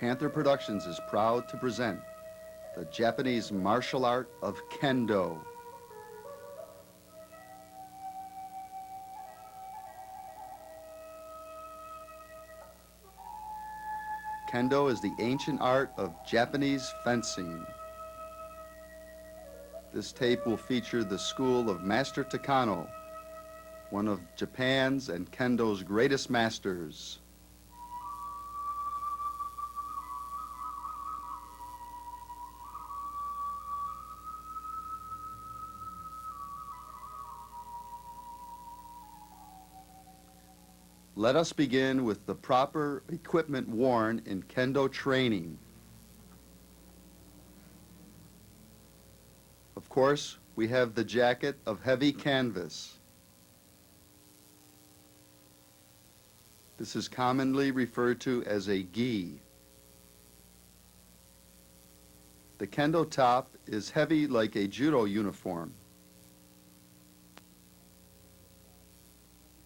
Panther Productions is proud to present the Japanese martial art of Kendo. Kendo is the ancient art of Japanese fencing. This tape will feature the school of Master Takano, one of Japan's and Kendo's greatest masters. Let us begin with the proper equipment worn in Kendo training. Of course, we have the jacket of heavy canvas. This is commonly referred to as a gi. The Kendo top is heavy like a judo uniform.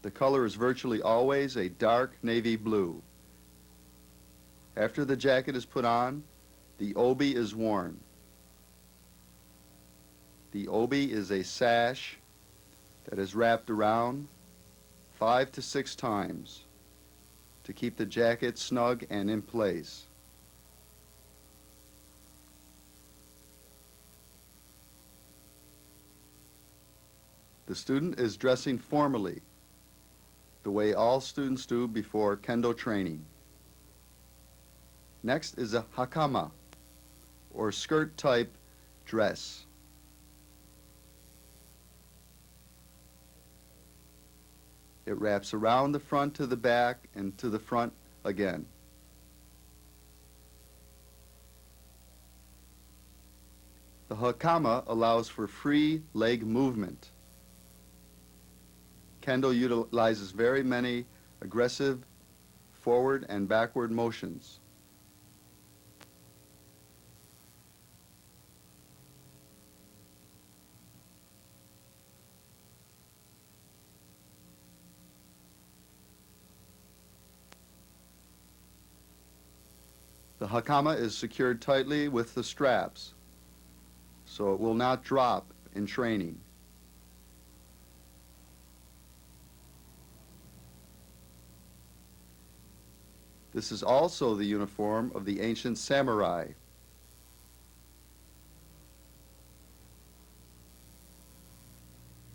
The color is virtually always a dark navy blue. After the jacket is put on, the obi is worn. The obi is a sash that is wrapped around 5 to 6 times to keep the jacket snug and in place. The student is dressing formally, the way all students do before Kendo training. Next is a hakama, or skirt-type dress. It wraps around the front to the back and to the front again. The hakama allows for free leg movement. Kendo utilizes very many aggressive forward and backward motions. The hakama is secured tightly with the straps, so it will not drop in training. This is also the uniform of the ancient samurai.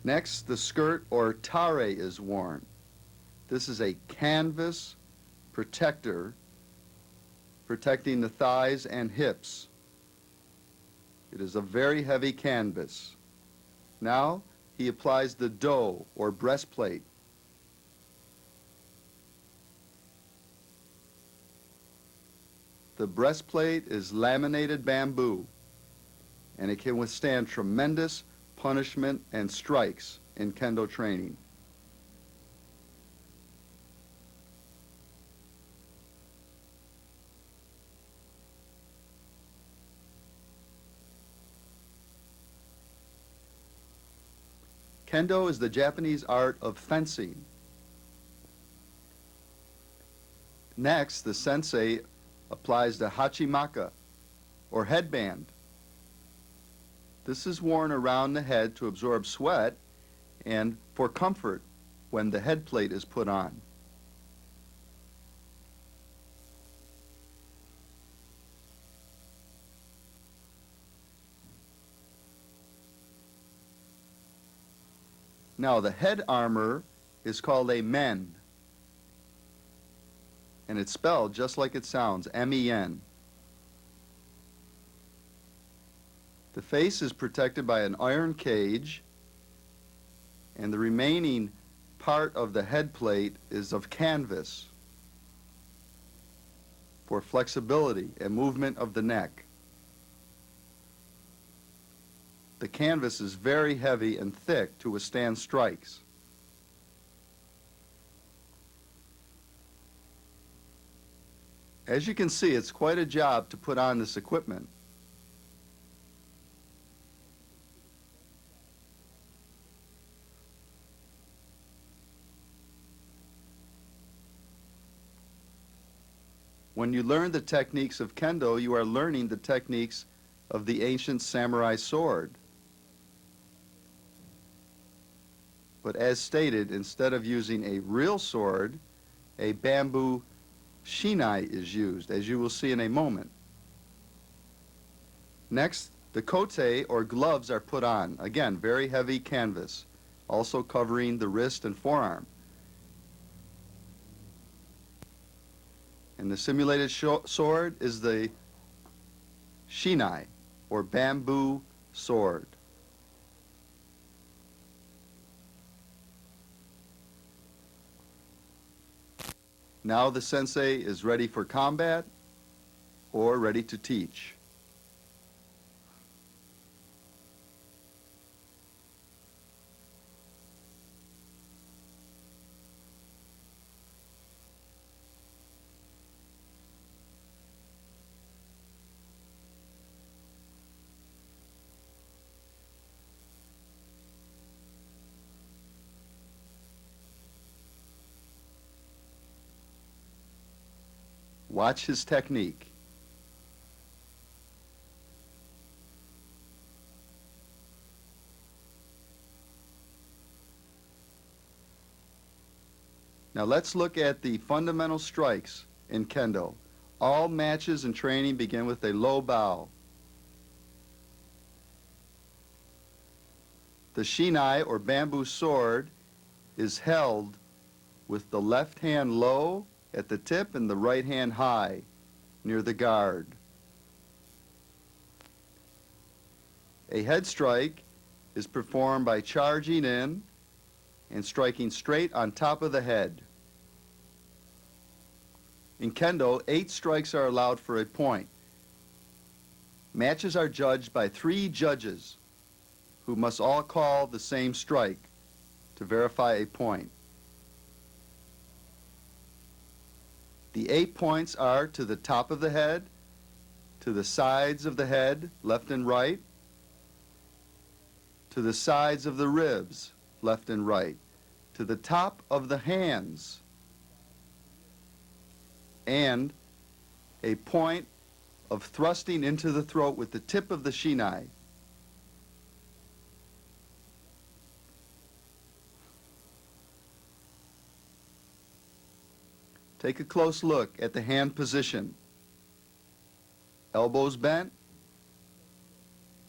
Next, the skirt or tare is worn. This is a canvas protector protecting the thighs and hips. It is a very heavy canvas. Now, he applies the do or breastplate. The breastplate is laminated bamboo, and it can withstand tremendous punishment and strikes in Kendo training. Kendo is the Japanese art of fencing. Next, the sensei applies the hachimaka, or headband. This is worn around the head to absorb sweat and for comfort when the head plate is put on. Now, the head armor is called a men, and it's spelled just like it sounds, M-E-N. The face is protected by an iron cage, and the remaining part of the head plate is of canvas for flexibility and movement of the neck. The canvas is very heavy and thick to withstand strikes. As you can see, it's quite a job to put on this equipment. When you learn the techniques of Kendo, you are learning the techniques of the ancient samurai sword. But as stated, instead of using a real sword, a bamboo shinai is used, as you will see in a moment. Next, the kote, or gloves, are put on. Again, very heavy canvas, also covering the wrist and forearm. And the simulated sword is the shinai, or bamboo sword. Now the sensei is ready for combat or ready to teach. Watch his technique. Now let's look at the fundamental strikes in Kendo. All matches and training begin with a low bow. The shinai, or bamboo sword, is held with the left hand low at the tip and the right hand high near the guard. A head strike is performed by charging in and striking straight on top of the head. In Kendo, 8 strikes are allowed for a point. Matches are judged by 3 judges who must all call the same strike to verify a point. The 8 points are to the top of the head, to the sides of the head, left and right, to the sides of the ribs, left and right, to the top of the hands, and a point of thrusting into the throat with the tip of the shinai. Take a close look at the hand position. Elbows bent,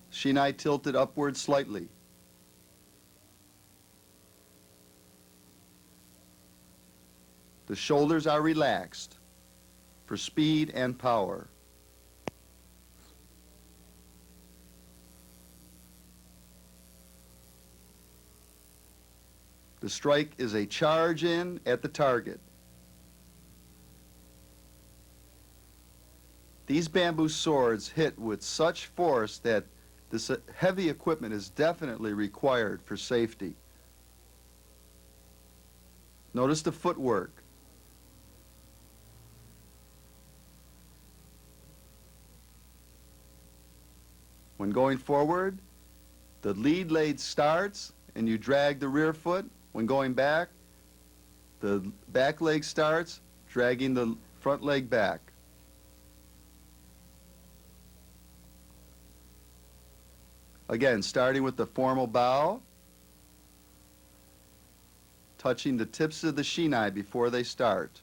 shinai tilted upward slightly. The shoulders are relaxed for speed and power. The strike is a charge in at the target. These bamboo swords hit with such force that this heavy equipment is definitely required for safety. Notice the footwork. When going forward, the lead leg starts and you drag the rear foot. When going back, the back leg starts, dragging the front leg back. Again, starting with the formal bow, touching the tips of the shinai before they start.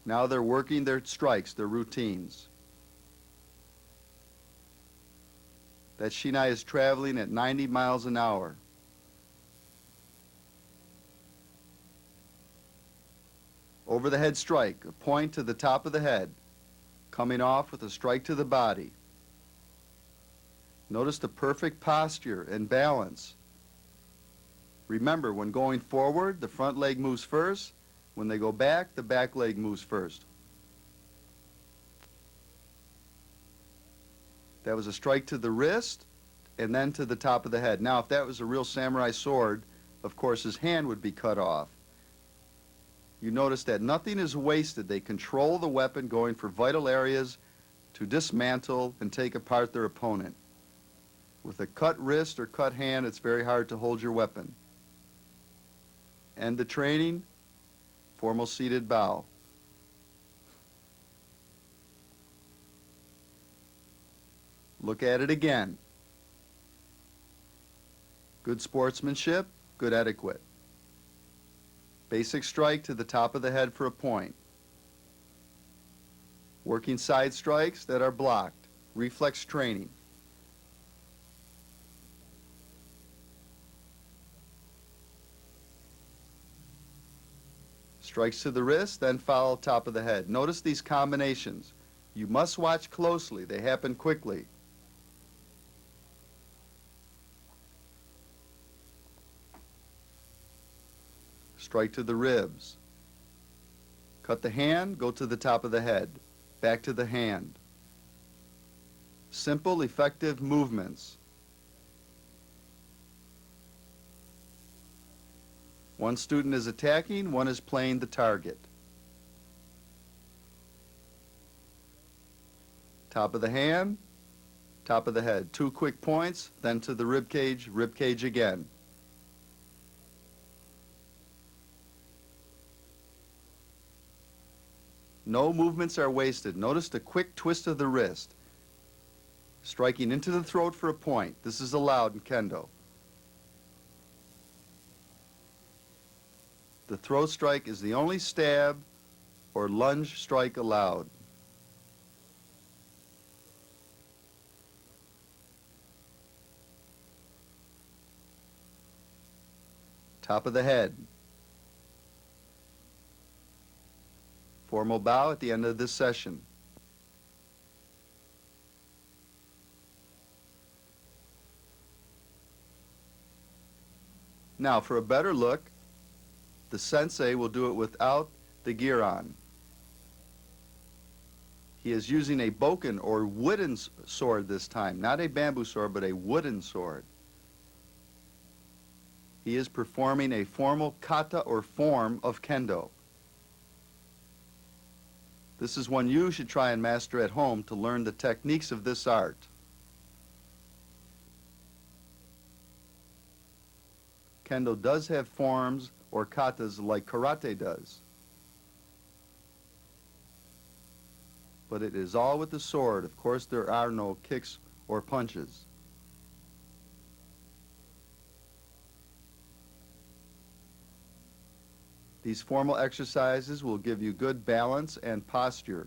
Now they're working their strikes, their routines. That shinai is traveling at 90 miles an hour. Over the head strike, a point to the top of the head, coming off with a strike to the body. Notice the perfect posture and balance. Remember, when going forward, the front leg moves first. When they go back, the back leg moves first. That was a strike to the wrist and then to the top of the head. Now, if that was a real samurai sword, of course, his hand would be cut off. You notice that nothing is wasted. They control the weapon, going for vital areas to dismantle and take apart their opponent. With a cut wrist or cut hand, it's very hard to hold your weapon. End the training, formal seated bow. Look at it again. Good sportsmanship, good etiquette. Basic strike to the top of the head for a point. Working side strikes that are blocked. Reflex training. Strikes to the wrist, then follow top of the head. Notice these combinations. You must watch closely. They happen quickly. Strike to the ribs. Cut the hand, go to the top of the head. Back to the hand. Simple, effective movements. One student is attacking, one is playing the target. Top of the hand, top of the head. 2 quick points, then to the rib cage again. No movements are wasted. Notice the quick twist of the wrist. Striking into the throat for a point. This is allowed in Kendo. The throat strike is the only stab or lunge strike allowed. Top of the head. Formal bow at the end of this session. Now, for a better look, the sensei will do it without the gear on. He is using a bokken or wooden sword this time, not a bamboo sword, but a wooden sword. He is performing a formal kata or form of Kendo. This is one you should try and master at home to learn the techniques of this art. Kendo does have forms or katas like karate does. But it is all with the sword. Of course, there are no kicks or punches. These formal exercises will give you good balance and posture.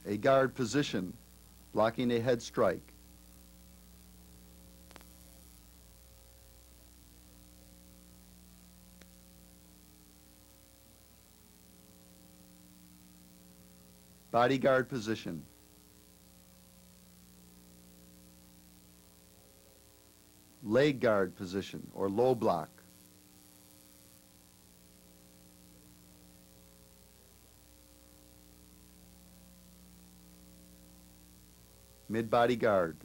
A guard position, blocking a head strike. Bodyguard position. Leg guard position or low block. Mid-body guard.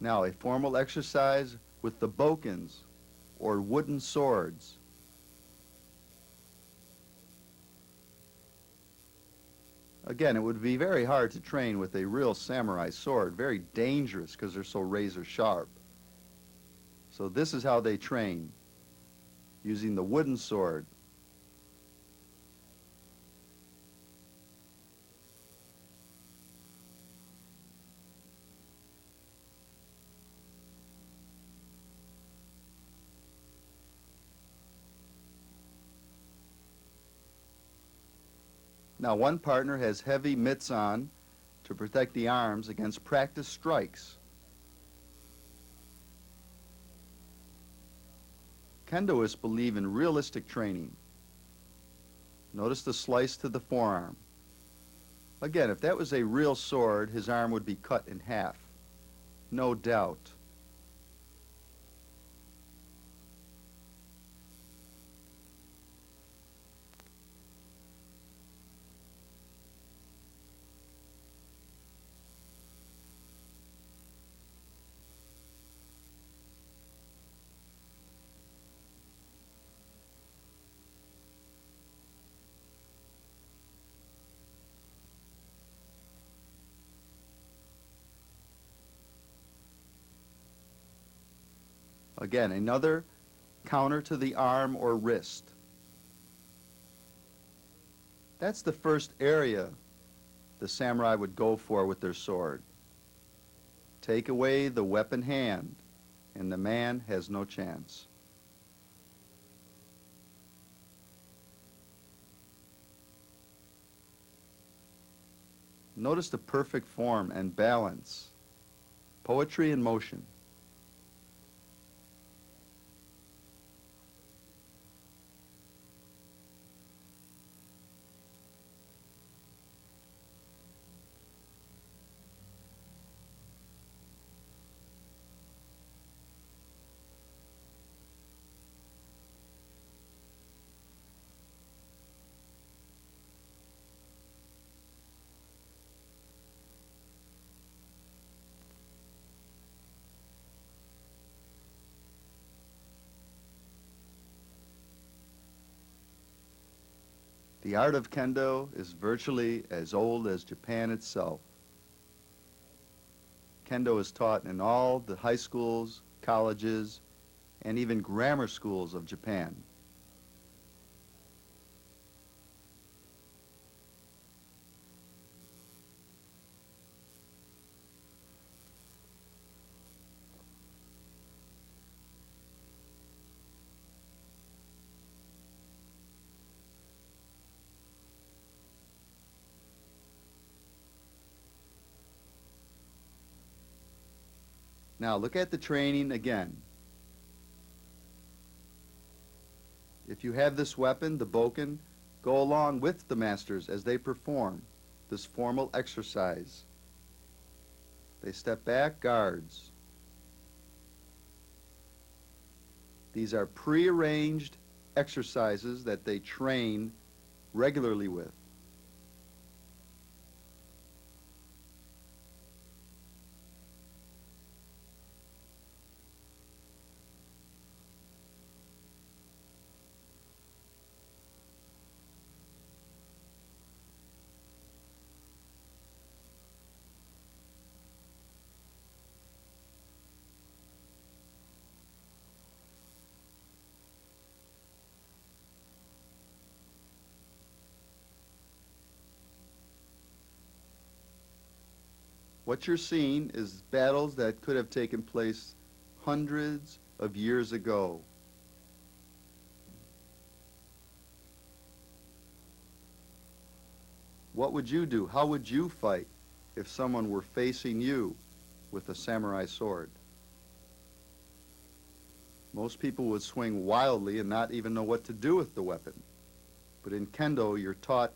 Now, a formal exercise with the bokkens, or wooden swords. Again, it would be very hard to train with a real samurai sword, very dangerous because they're so razor sharp. So this is how they train, using the wooden sword. Now, one partner has heavy mitts on to protect the arms against practice strikes. Kendoists believe in realistic training. Notice the slice to the forearm. Again, if that was a real sword, his arm would be cut in half. no doubt. Again, another counter to the arm or wrist. That's the first area the samurai would go for with their sword. Take away the weapon hand, and the man has no chance. Notice the perfect form and balance. Poetry in motion. The art of Kendo is virtually as old as Japan itself. Kendo is taught in all the high schools, colleges, and even grammar schools of Japan. Now look at the training again. If you have this weapon, the bokken, go along with the masters as they perform this formal exercise. They step back, guards. These are prearranged exercises that they train regularly with. What you're seeing is battles that could have taken place hundreds of years ago. What would you do? How would you fight if someone were facing you with a samurai sword? Most people would swing wildly and not even know what to do with the weapon. But in Kendo, you're taught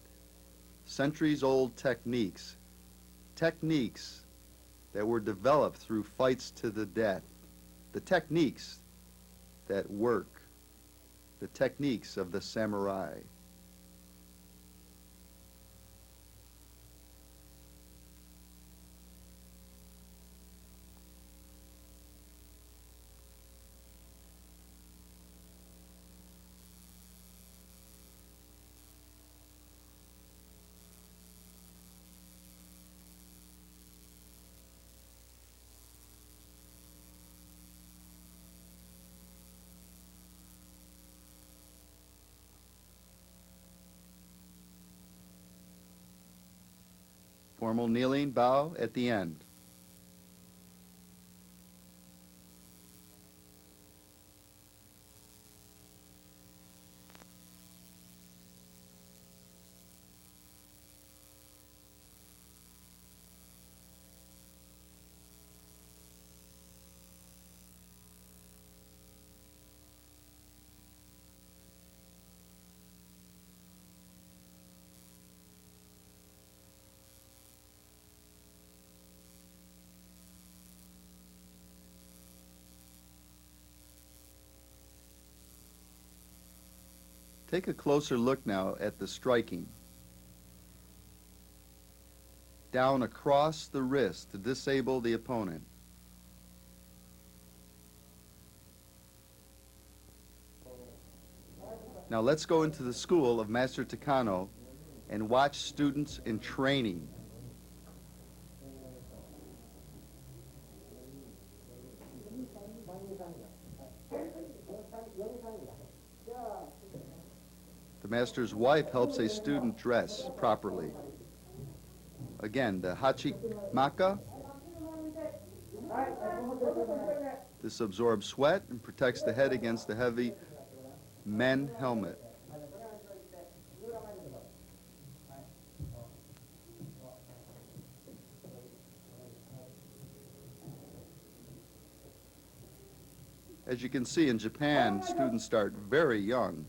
centuries-old techniques that were developed through fights to the death, the techniques that work, the techniques of the samurai. Formal kneeling bow at the end. Take a closer look now at the striking. Down across the wrist to disable the opponent. Now let's go into the school of Master Takano and watch students in training. The master's wife helps a student dress properly. Again, the hachimaka. This absorbs sweat and protects the head against the heavy men helmet. As you can see, in Japan, students start very young.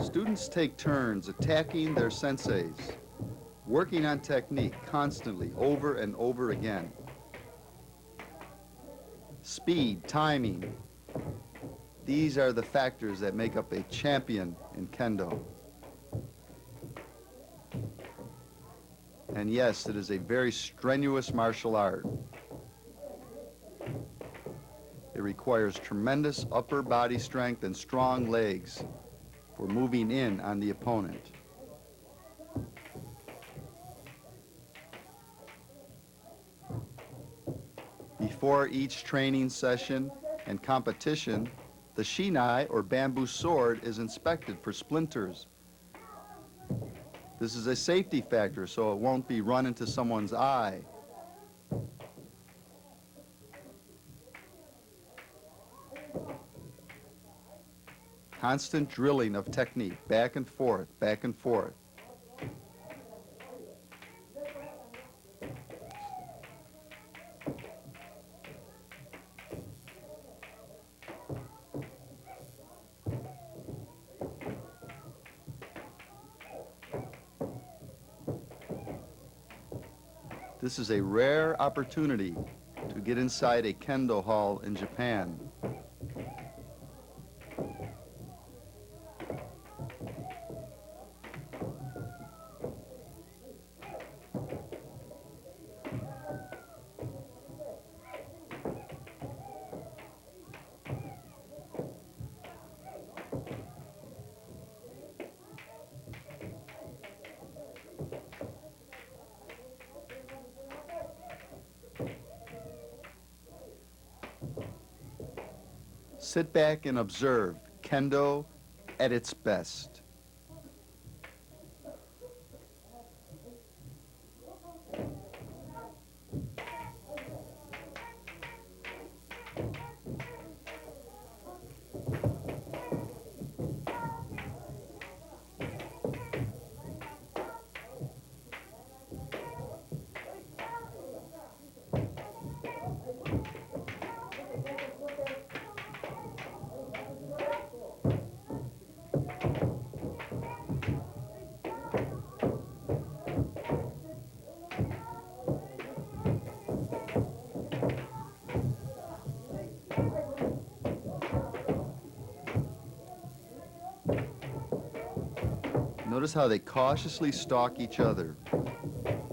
Students take turns attacking their senseis, working on technique constantly, over and over again. Speed, timing, these are the factors that make up a champion in Kendo. And yes, it is a very strenuous martial art. It requires tremendous upper body strength and strong legs for moving in on the opponent. Before each training session and competition, the shinai, or bamboo sword, is inspected for splinters. This is a safety factor, so it won't be run into someone's eye. Constant drilling of technique, back and forth, back and forth. This is a rare opportunity to get inside a Kendo hall in Japan. Sit back and observe Kendo at its best. Notice how they cautiously stalk each other.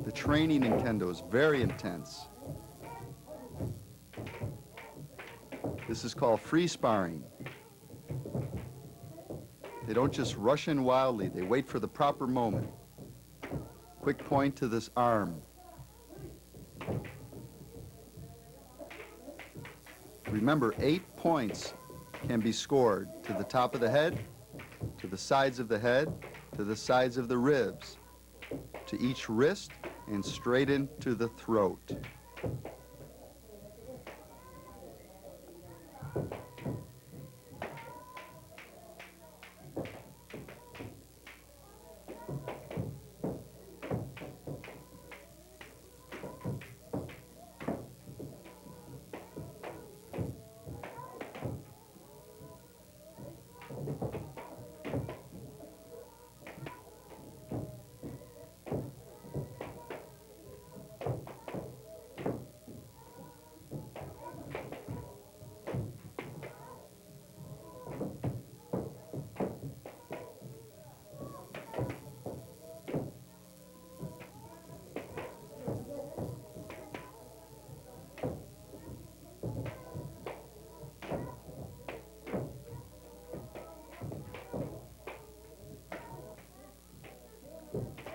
The training in Kendo is very intense. This is called free sparring. They don't just rush in wildly, they wait for the proper moment. Quick point to this arm. Remember, 8 points can be scored to the top of the head, to the sides of the head, to the sides of the ribs, to each wrist, and straight into the throat.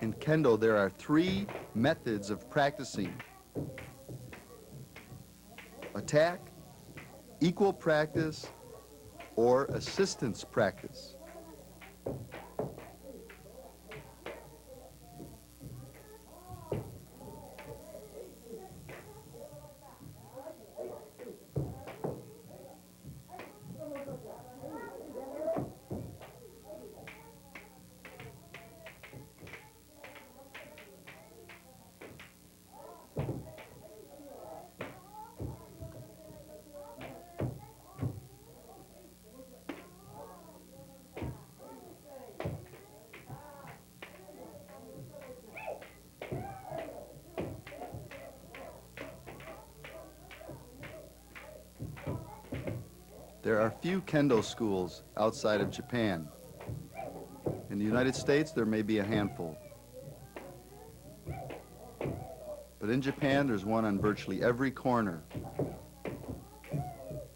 In Kendo, there are 3 methods of practicing: attack, equal practice, or assistance practice. There are few Kendo schools outside of Japan. In the United States, there may be a handful. But in Japan, there's one on virtually every corner.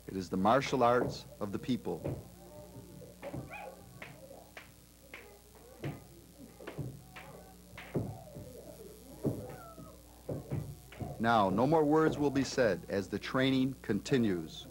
It is the martial arts of the people. Now, no more words will be said as the training continues.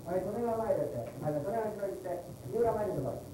はい、それが前です。それが後ろ行って、三浦前にとか。